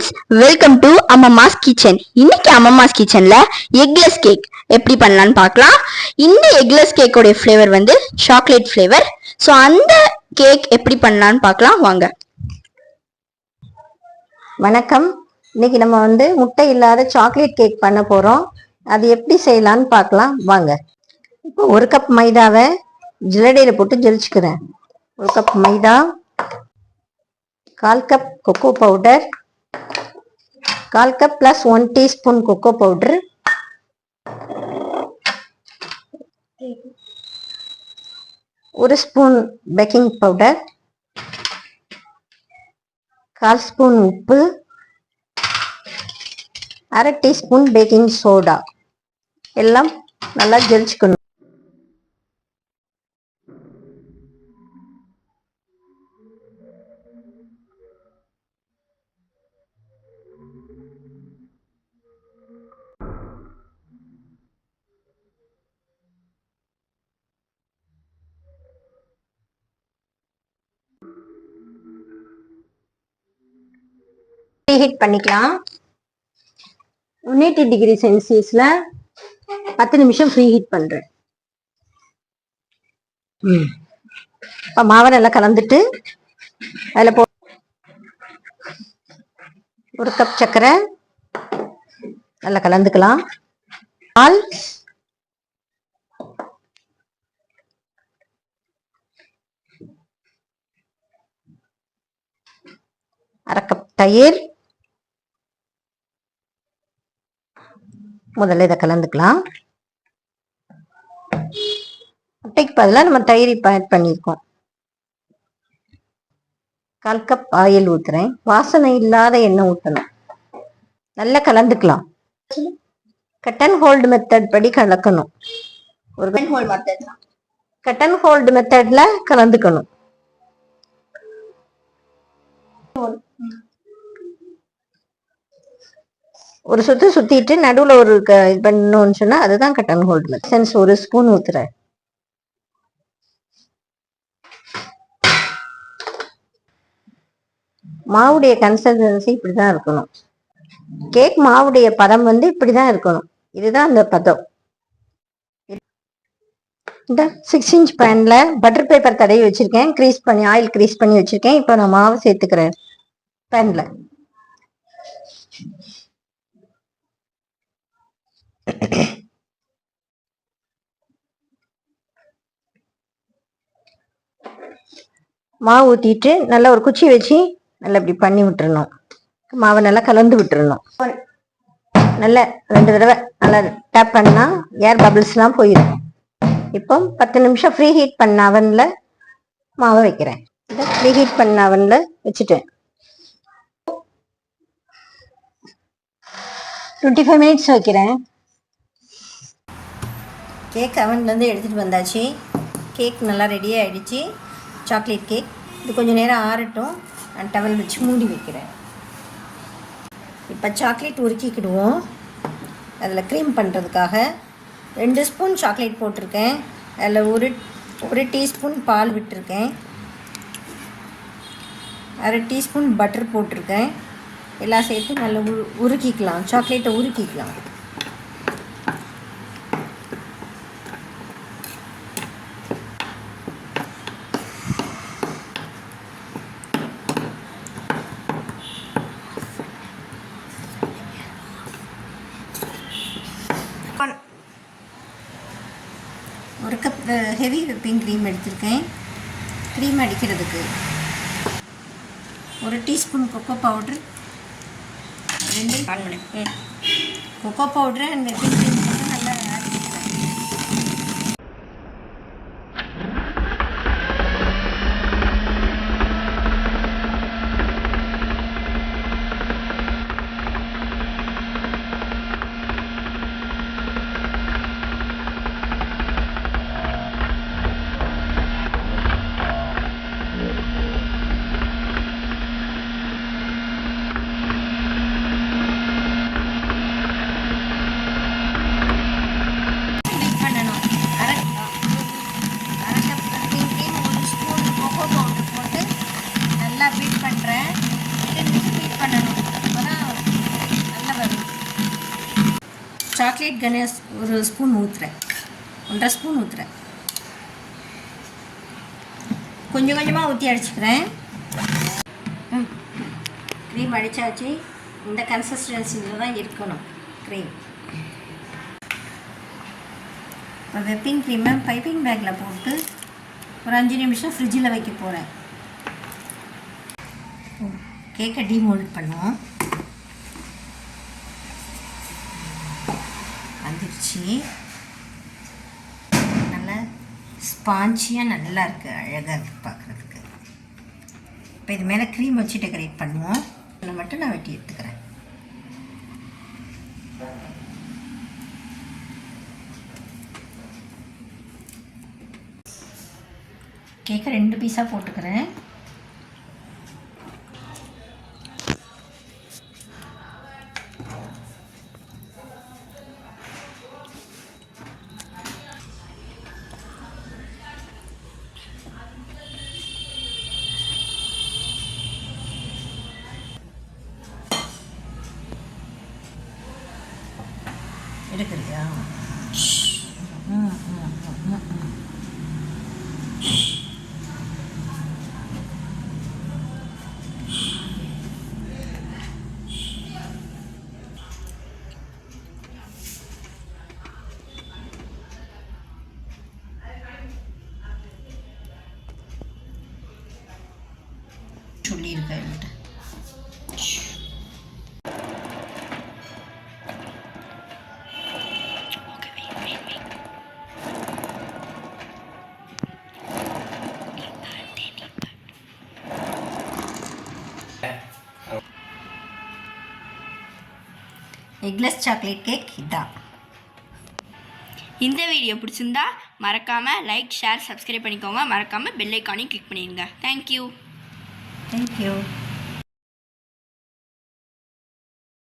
Friends, welcome to Ammamma's kitchen. இன்னைக்கு அம்மம்மாஸ் கிச்சன்ல eggless cake எப்படி பண்ணலான்னு பார்க்கலாம். இந்த எக்லெஸ் கேக்கோட ஃப்ளேவர் வந்து சாக்லேட் ஃப்ளேவர். ஸோ அந்த கேக் எப்படி பண்ணலான்னு பார்க்கலாம் வாங்க. வணக்கம். இன்னைக்கு நம்ம முட்டை இல்லாத சாக்லேட் கேக் பண்ண போறோம். அது எப்படி செய்யலான்னு பார்க்கலாம் வாங்க. இப்போ 1 கப் மைதாவை ஜிலடையில போட்டு ஜெலிச்சுக்கிறேன். 1 கப் மைதா, 1/4 cup cocoa powder, 1/4 cup + 1 teaspoon cocoa powder, 1 spoon baking powder, 1/4 spoon உப்பு, 1/2 டீஸ்பூன் பேக்கிங் சோடா எல்லாம் நல்லா ஜெலிச்சுக்கணும். ஹீட் பண்ணிக்கலாம். 180 டிகிரி செல்சியஸ்ல 10 நிமிஷம் ஃப்ரீ ஹீட் பண்றேன். இப்ப மாவை நல்லா கலந்துட்டு அதுல 1 கப் சர்க்கரை நல்லா கலந்துக்கலாம். பால், 1/2 கப் தயிர். முதல்ல இதை கலந்துக்கலாம். முட்டைக்கு பதிலாக நம்ம தயிர் இப்போ ஆட் பண்ணியிருக்கோம். 1/4 கப் ஆயில் ஊத்துறேன். வாசனை இல்லாத எண்ணெய் ஊற்றணும். நல்லா கலந்துக்கலாம். கட் அண்ட் ஹோல்டு மெத்தட் படி கலக்கணும். ஒரு கட் அண்ட் ஹோல்டு மெத்தட்ல கலந்துக்கணும். ஒரு சுத்து சுத்திட்டு நடுவுல ஒரு இது பண்ணணும்னு சொன்னா அதுதான் cut and hold method. 1 spoon ஊத்துறேன். மாவுடைய கன்சிஸ்டன்சி இப்படிதான் இருக்கணும். கேக் மாவுடைய பதம் இப்படிதான் இருக்கணும். இதுதான் அந்த பதம். இந்த 6 இன்ச் பேன்ல பட்டர் பேப்பர் தடவி வச்சிருக்கேன். ஆயில் கிரீஸ் பண்ணி வச்சிருக்கேன். இப்போ நான் மாவு சேர்த்துக்கிறேன் பேன்ல. மாவு ஊத்திட்டு நல்லா ஒரு குச்சி வச்சு நல்லா இப்படி பண்ணி விட்டுறணும். மாவை நல்லா கலந்து விட்டுறணும். நல்லா 2 தடவை நல்லா டேப் பண்ணா ஏர் பபிள்ஸ் எல்லாம் போயிடும். இப்போ 10 நிமிஷம் ஃப்ரீ ஹீட் பண்ண அவன்ல மாவை வைக்கிறேன். ஃப்ரீ ஹீட் பண்ண அவன்ல வச்சுட்டேன். 25 மினிட்ஸ் வைக்கிறேன். கேக் அவன்லேருந்து எடுத்துகிட்டு வந்தாச்சு. கேக் நல்லா ரெடி ஆகிடுச்சு. Chocolate cake. இது கொஞ்சம் நேரம் ஆறட்டும். நான் டவல் வச்சு மூடி வைக்கிறேன். இப்போ சாக்லேட் உருக்கிக்கிடுவோம். அதில் க்ரீம் பண்ணுறதுக்காக 2 ஸ்பூன் சாக்லேட் போட்டிருக்கேன். அதில் ஒரு டீஸ்பூன் பால் விட்டுருக்கேன். 1/2 டீஸ்பூன் பட்டர் போட்டிருக்கேன். எல்லாம் சேர்த்து நல்லா உருக்கிக்கலாம். சாக்லேட்டை உருக்கிக்கலாம். ஒரு கப் ஹெவி விப்பிங் க்ரீம் எடுத்திருக்கேன். க்ரீம் அடிக்கிறதுக்கு 1 teaspoon kho kho powder, 2 kho kho powder and whipping cream போட்டு நல்லா ஆட் பண்ணிக்கிறேன். சாக்லேட் கணேஷ் ஒரு ஸ்பூன் ஊற்றுறேன், 1.5 ஸ்பூன் ஊற்றுறேன். கொஞ்சம் கொஞ்சமாக ஊற்றி அடிச்சுக்கிறேன். க்ரீம் அடித்தாச்சு. இந்த கன்சிஸ்டன்சியில் தான் இருக்கணும் க்ரீம். இப்போ வெப்பிங் க்ரீமை பைப்பிங் பேக்கில் போட்டு ஒரு 5 நிமிஷம் ஃப்ரிட்ஜில் வைக்க போகிறேன். கேக்கை டீமோல்ட் பண்ணுவோம். வந்துடுச்சு. நல்லா ஸ்பாஞ்சியாக நல்லா இருக்குது, அழகாக இருக்குது பார்க்குறதுக்கு. இப்போ இது மேலே க்ரீம் வச்சு டெக்கரேட் பண்ணுவோம். இதை மட்டும் நான் வெட்டி எடுத்துக்கிறேன். கேக்கை 2 பீஸாக போட்டுக்கிறேன். எடுக்கிறியா? சொல்லியிருக்கேன் என்கிட்ட. எக்லெஸ் சாக்லேட் கேக் இதான். இந்த வீடியோ பிடிச்சிருந்தா மறக்காமல் லைக், ஷேர், சப்ஸ்கிரைப் பண்ணிக்கோங்க. மறக்காமல் பெல் ஐக்கானையும் கிளிக் பண்ணிடுங்க. தேங்க்யூ. தேங்க்யூ.